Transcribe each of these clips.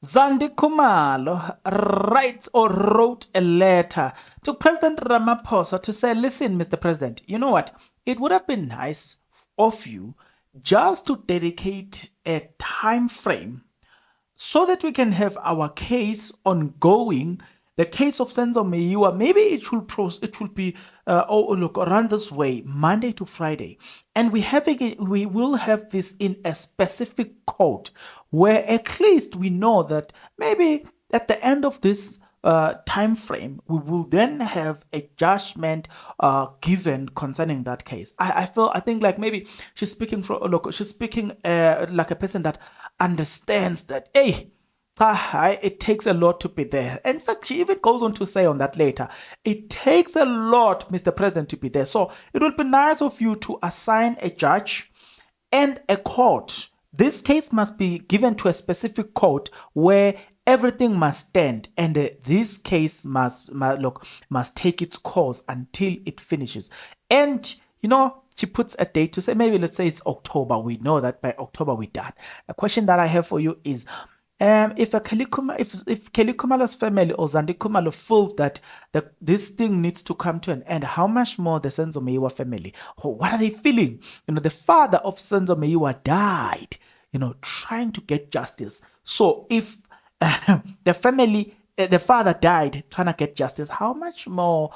Zandi Kkhumalo writes or wrote a letter to President Ramaphosa to say, listen, Mr. President, you know what? It would have been nice of you just to dedicate a time frame so that we can have our case ongoing. The case of Senzo Meyiwa, maybe it will be look around this way, Monday to Friday, and we will have this in a specific court where at least we know that maybe at the end of this time frame, we will then have a judgment given concerning that case. I think like maybe she's speaking she's speaking like a person that understands that, hey, it takes a lot to be there. In fact, she even goes on to say on that later, it takes a lot, Mr. President, to be there. So it would be nice of you to assign a judge and a court. This case must be given to a specific court where everything must stand, and this case must take its course until it finishes. And she puts a date to say, maybe let's say it's October. We know that by October we're done. The question that I have for you is, if Kelly Khumalo's family or Zandi Kkhumalo feels that this thing needs to come to an end, how much more the Senzo Meyiwa family? What are they feeling? The father of Senzo Meyiwa died, trying to get justice. So if the family, the father died trying to get justice, how much more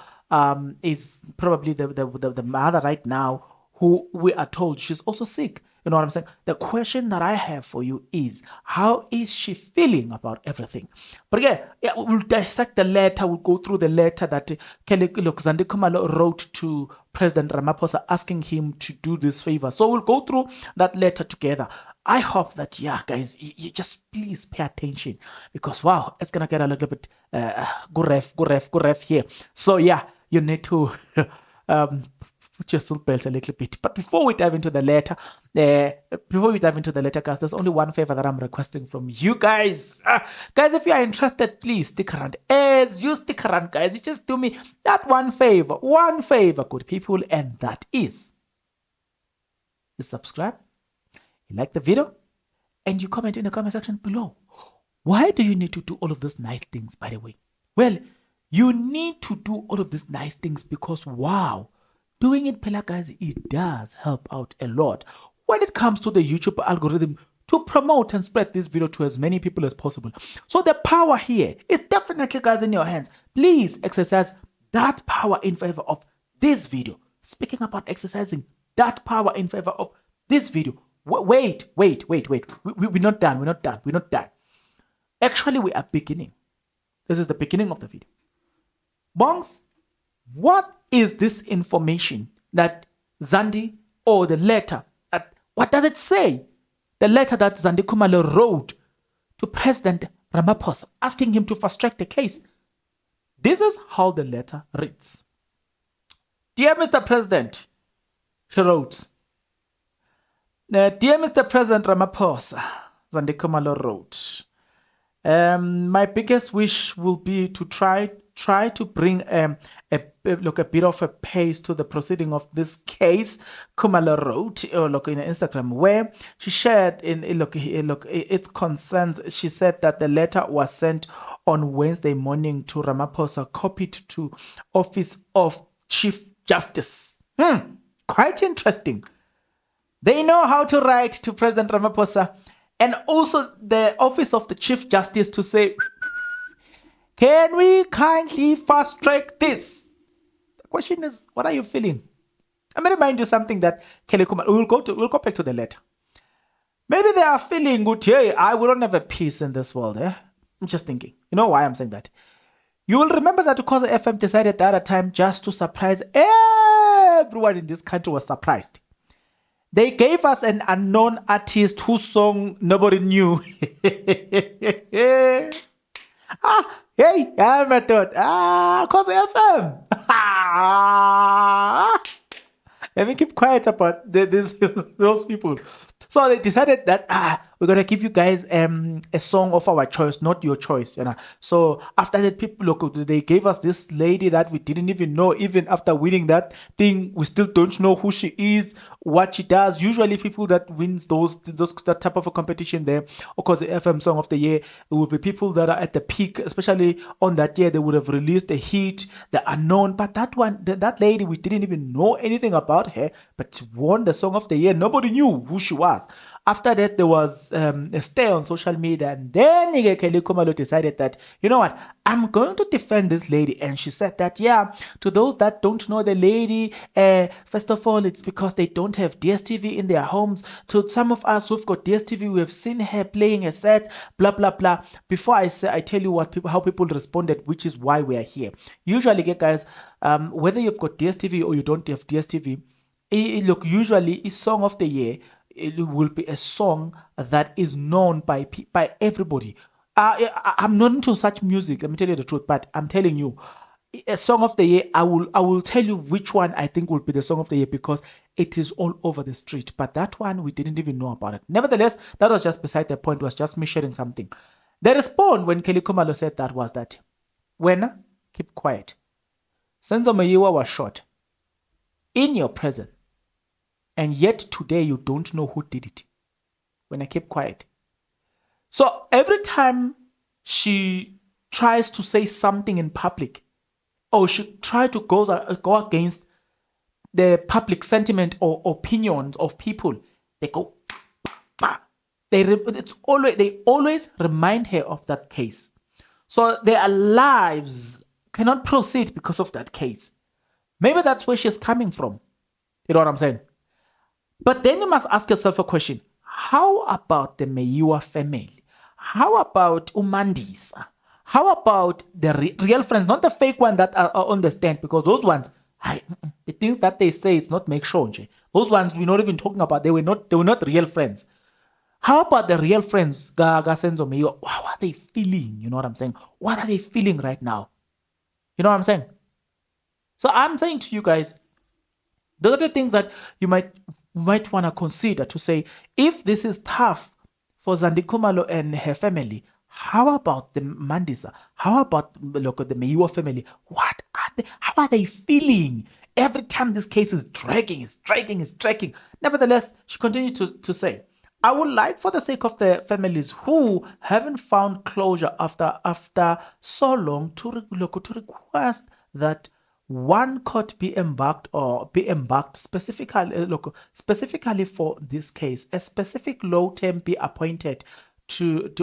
is probably the mother right now, who we are told she's also sick? You know what I'm saying? The question that I have for you is, how is she feeling about everything? But again, we'll dissect the letter. We'll go through the letter that Zandi Kkhumalo wrote to President Ramaphosa asking him to do this favor. So we'll go through that letter together. I hope that, guys, you just please pay attention, because, wow, it's going to get a little bit go ref here. So, you need to put your seatbelt a little bit. But before we dive into the letter, guys, there's only one favor that I'm requesting from you guys. Guys, if you are interested, please stick around. As you stick around, guys, you just do me that one favor, good people, and that is you subscribe, you like the video, and you comment in the comment section below. Why do you need to do all of these nice things, by the way? Well, you need to do all of these nice things because, wow, doing it, guys, it does help out a lot when it comes to the YouTube algorithm to promote and spread this video to as many people as possible. So the power here is definitely, guys, in your hands. Please exercise that power in favor of this video. Speaking about exercising that power in favor of this video. Wait. We're not done. Actually, we are beginning. This is the beginning of the video. Bongs, what is this information that Zandi, or the letter, what does it say? The letter that Zandi Kkhumalo wrote to President Ramaphosa asking him to fast track the case. This is how the letter reads. Dear Mr. President, she wrote. Dear Mr. President Ramaphosa, Zandi Kkhumalo wrote, my biggest wish will be to try to bring a bit of a pace to the proceeding of this case. Kkhumalo wrote in Instagram, where she shared its concerns. She said that the letter was sent on Wednesday morning to Ramaphosa, copied to Office of Chief Justice. Quite interesting. They know how to write to President Ramaphosa, and also the Office of the Chief Justice to say, can we kindly fast track this? The question is, what are you feeling? I'm going to remind you something that Kelly Khumalo, we'll go back to the letter. Maybe they are feeling good, hey, I wouldn't have a peace in this world. I'm just thinking. You know why I'm saying that? You will remember that because FM decided the other time just to surprise everyone in this country was surprised. They gave us an unknown artist whose song nobody knew. Hey, I'm a thought. Cause FM. Let me keep quiet about those people. So they decided that we're gonna give you guys a song of our choice, not your choice, you know. So after that, people look, they gave us this lady that we didn't even know. Even after winning that thing, we still don't know who she is, what she does. Usually, people that wins those that type of a competition there, of course, the FM Song of the Year, it will be people that are at the peak, especially on that year. They would have released a hit, the unknown. But that one, that lady, we didn't even know anything about her, but she won the Song of the Year. Nobody knew who she was. After that, there was a stay on social media, and then Kelly Khumalo decided that, you know what, I'm going to defend this lady. And she said that, yeah, to those that don't know the lady, first of all, it's because they don't have DSTV in their homes. To some of us who've got DSTV, we have seen her playing a set, blah, blah, blah. Before I tell you how people responded, which is why we are here. Usually, guys, whether you've got DSTV or you don't have DSTV, look, usually a Song of the Year, it will be a song that is known by everybody. I'm not into such music, let me tell you the truth, but I'm telling you, a Song of the Year, I will tell you which one I think will be the Song of the Year, because it is all over the street. But that one, we didn't even know about it. Nevertheless, that was just beside the point. It was just me sharing something. The response when Kelly Khumalo said that was that, when keep quiet, Senzo Meyiwa was shot in your presence, and yet today you don't know who did it. When I keep quiet. So every time she tries to say something in public, or she tries to go against the public sentiment or opinions of people, they go, bah. They always remind her of that case. So their lives cannot proceed because of that case. Maybe that's where she's coming from. You know what I'm saying? But then you must ask yourself a question. How about the Meyiwa family? How about Umandisa? How about the real friends, not the fake one that are on the stand? Because those ones, the things that they say, it's not make sure. Those ones we're not even talking about. They were not real friends. How about the real friends, Senzo Meyiwa? How are they feeling? You know what I'm saying? What are they feeling right now? You know what I'm saying? So I'm saying to you guys, those are the things that you might want to consider, to say, if this is tough for Zandi Kkhumalo and her family, how about the Mandisa? How about the Meyiwa family? What are they? How are they feeling? Every time this case is dragging. Nevertheless, she continued to say, I would like, for the sake of the families who haven't found closure after so long, to request that one court be embarked specifically for this case. A specific law term be appointed to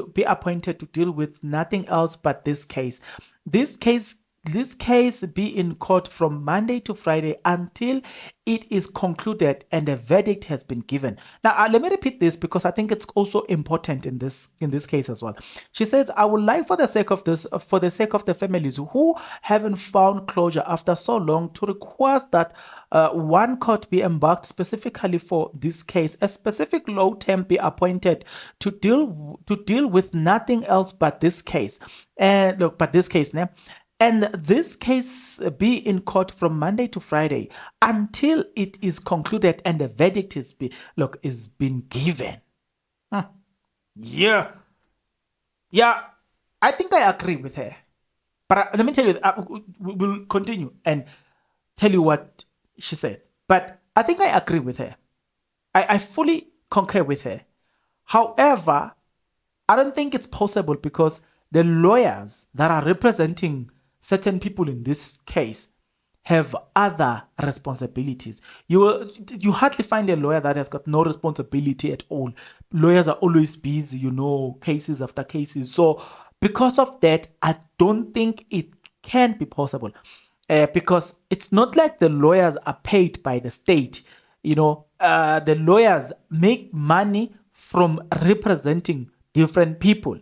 deal with nothing else but this case. This case be in court from Monday to Friday until it is concluded and a verdict has been given. Now, let me repeat this, because I think it's also important in this case as well. She says, I would like, for the sake of the families who haven't found closure after so long, to request that one court be embarked specifically for this case. A specific law term be appointed to deal with nothing else but this case. And and this case be in court from Monday to Friday until it is concluded and the verdict is been given. Yeah, I think I agree with her. But let me tell you, we'll continue and tell you what she said. But I think I agree with her. I fully concur with her. However, I don't think it's possible, because the lawyers that are representing certain people in this case have other responsibilities. You hardly find a lawyer that has got no responsibility at all. Lawyers are always busy, cases after cases. So because of that, I don't think it can be possible, because it's not like the lawyers are paid by the state. The lawyers make money from representing different people.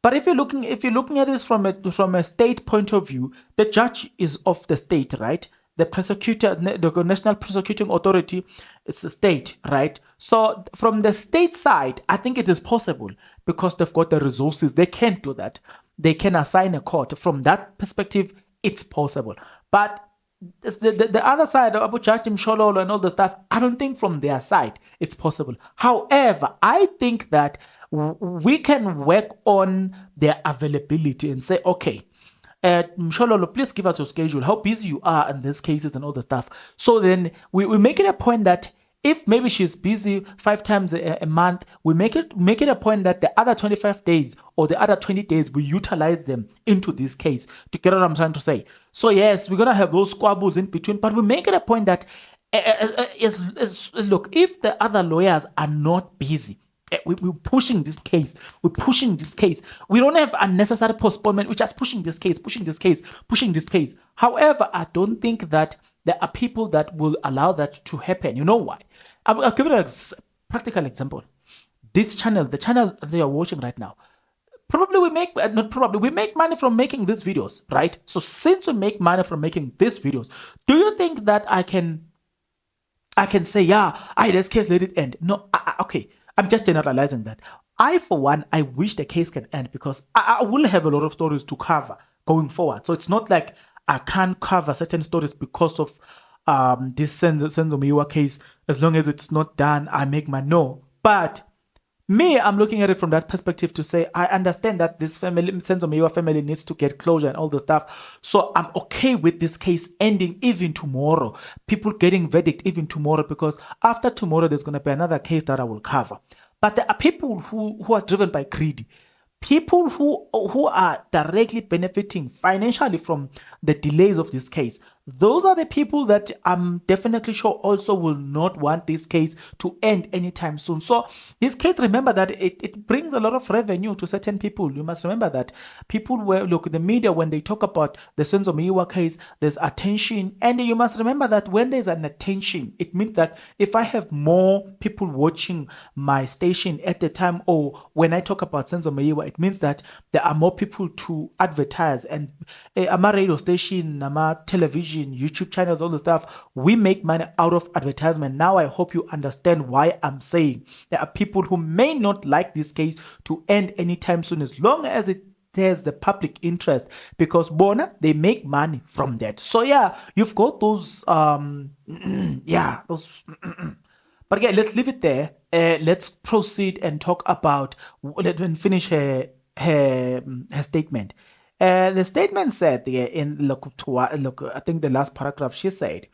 But if you're looking at this from a state point of view, the judge is of the state, right? The prosecutor, the National Prosecuting Authority, is the state, right? So from the state side, I think it is possible, because they've got the resources. They can do that. They can assign a court. From that perspective, it's possible. But the other side of Abu Chachim Shololo and all the stuff, I don't think from their side it's possible. However, I think that we can work on their availability and say, okay, Mshololo, please give us your schedule, how busy you are in these cases and all the stuff. So then we make it a point that if maybe she's busy 5 times a month, we make it a point that the other 25 days or the other 20 days, we utilize them into this case. To get what I'm trying to say. So yes, we're going to have those squabbles in between, but we make it a point that, look, if the other lawyers are not busy, we're pushing this case. We're pushing this case. We don't have unnecessary postponement. We're just pushing this case, pushing this case, pushing this case. However, I don't think that there are people that will allow that to happen. You know why? I'll give you a practical example. This channel, the channel they are watching right now, probably we make, not probably, we make money from making these videos, right? So since we make money from making these videos, do you think that I can say, yeah, this case, let it end? No, okay. I'm just generalizing that. For one, I wish the case can end because I will have a lot of stories to cover going forward. So it's not like I can't cover certain stories because of this Senzo Meyiwa case. As long as it's not done, I make my no. But me, I'm looking at it from that perspective to say, I understand that this family, Senzo Meyiwa family, needs to get closure and all the stuff. So I'm okay with this case ending even tomorrow. People getting verdict even tomorrow, because after tomorrow, there's going to be another case that I will cover. But there are people who are driven by greed. People who are directly benefiting financially from the delays of this case. Those are the people that I'm definitely sure also will not want this case to end anytime soon. So this case, remember that it brings a lot of revenue to certain people. You must remember that people look, the media, when they talk about the Senzo Meyiwa case, there's attention. And you must remember that when there's an attention, it means that if I have more people watching my station at the time, or when I talk about Senzo Meyiwa, it means that there are more people to advertise. And my radio station, my television, YouTube channels, all the stuff, we make money out of advertisement. Now I hope you understand why I'm saying there are people who may not like this case to end anytime soon, as long as it has the public interest, because Bona, they make money from that. So yeah, you've got those yeah, those but again, let's leave it there. Let's proceed and talk about and finish her statement. The statement said in look, I think the last paragraph, she said,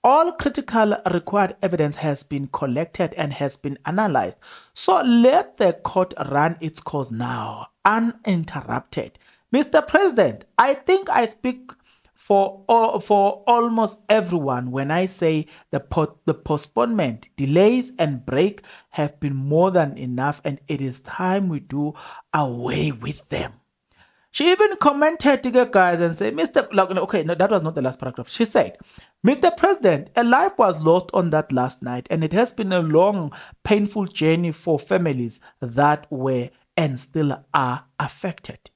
all critical required evidence has been collected and has been analyzed. So let the court run its course now, uninterrupted. Mr. President, I think I speak for almost everyone when I say the postponement, delays, and break have been more than enough, and it is time we do away with them. She even commented to the guys and said, okay, no, that was not the last paragraph. She said, Mr. President, a life was lost on that last night, and it has been a long, painful journey for families that were and still are affected.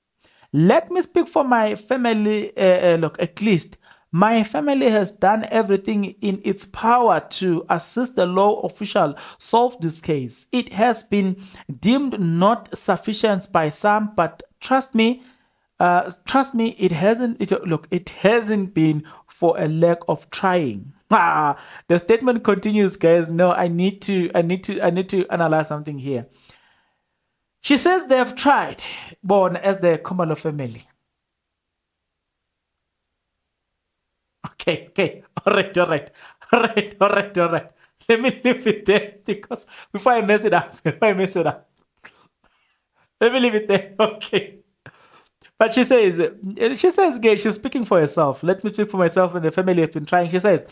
Let me speak for my family. At least my family has done everything in its power to assist the law official solve this case. It has been deemed not sufficient by some, but trust me, it hasn't. It hasn't been for a lack of trying. The statement continues, guys. No, I need to analyze something here. She says they have tried, born as the Kkhumalo family. Okay, all right. Let me leave it there, because before I mess it up, let me leave it there. Okay. But she says, gay, she's speaking for herself. Let me speak for myself, and the family have been trying. She says,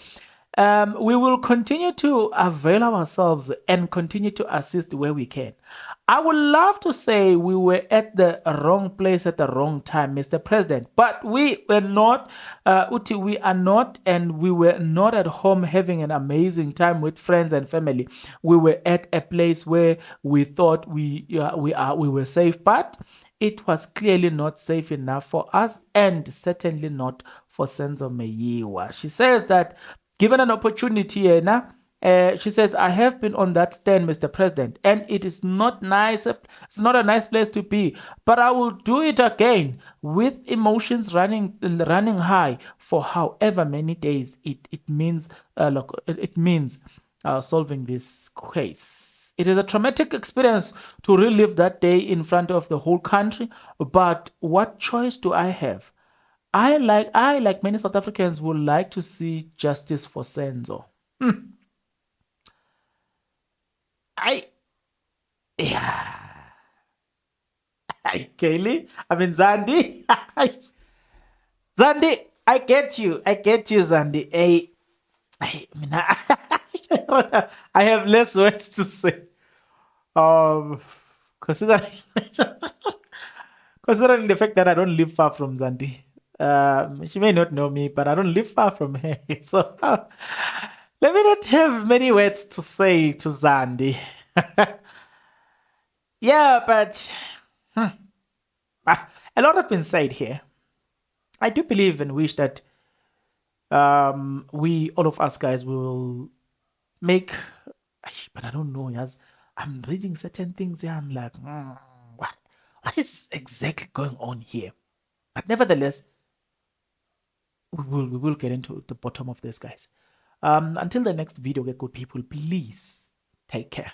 we will continue to avail ourselves and continue to assist where we can. I would love to say we were at the wrong place at the wrong time, Mr. President, but we were not, we are not, and we were not at home having an amazing time with friends and family. We were at a place where we thought we were safe, but it was clearly not safe enough for us, and certainly not for Senzo Meyiwa. She says that given an opportunity, She says, I have been on that stand, Mr. President, and it is not nice. It's not a nice place to be, but I will do it again with emotions running high for however many days it means. It means solving this case. It is a traumatic experience to relive that day in front of the whole country, but what choice do I have? I like many South Africans would like to see justice for Senzo. I yeah. Kaylee, I mean Zandi. Zandi, I get you. I get you, Zandi. I mean, I have less words to say. Um, considering considering the fact that I don't live far from Zandi. She may not know me, but I don't live far from her. So let me not have many words to say to Zandi. Yeah, but a lot have been said here. I do believe and wish that we, all of us guys, will make. But I don't know. Yes, I'm reading certain things here. I'm like, what is exactly going on here? But nevertheless, we will get into the bottom of this, guys. Until the next video, good people, please take care.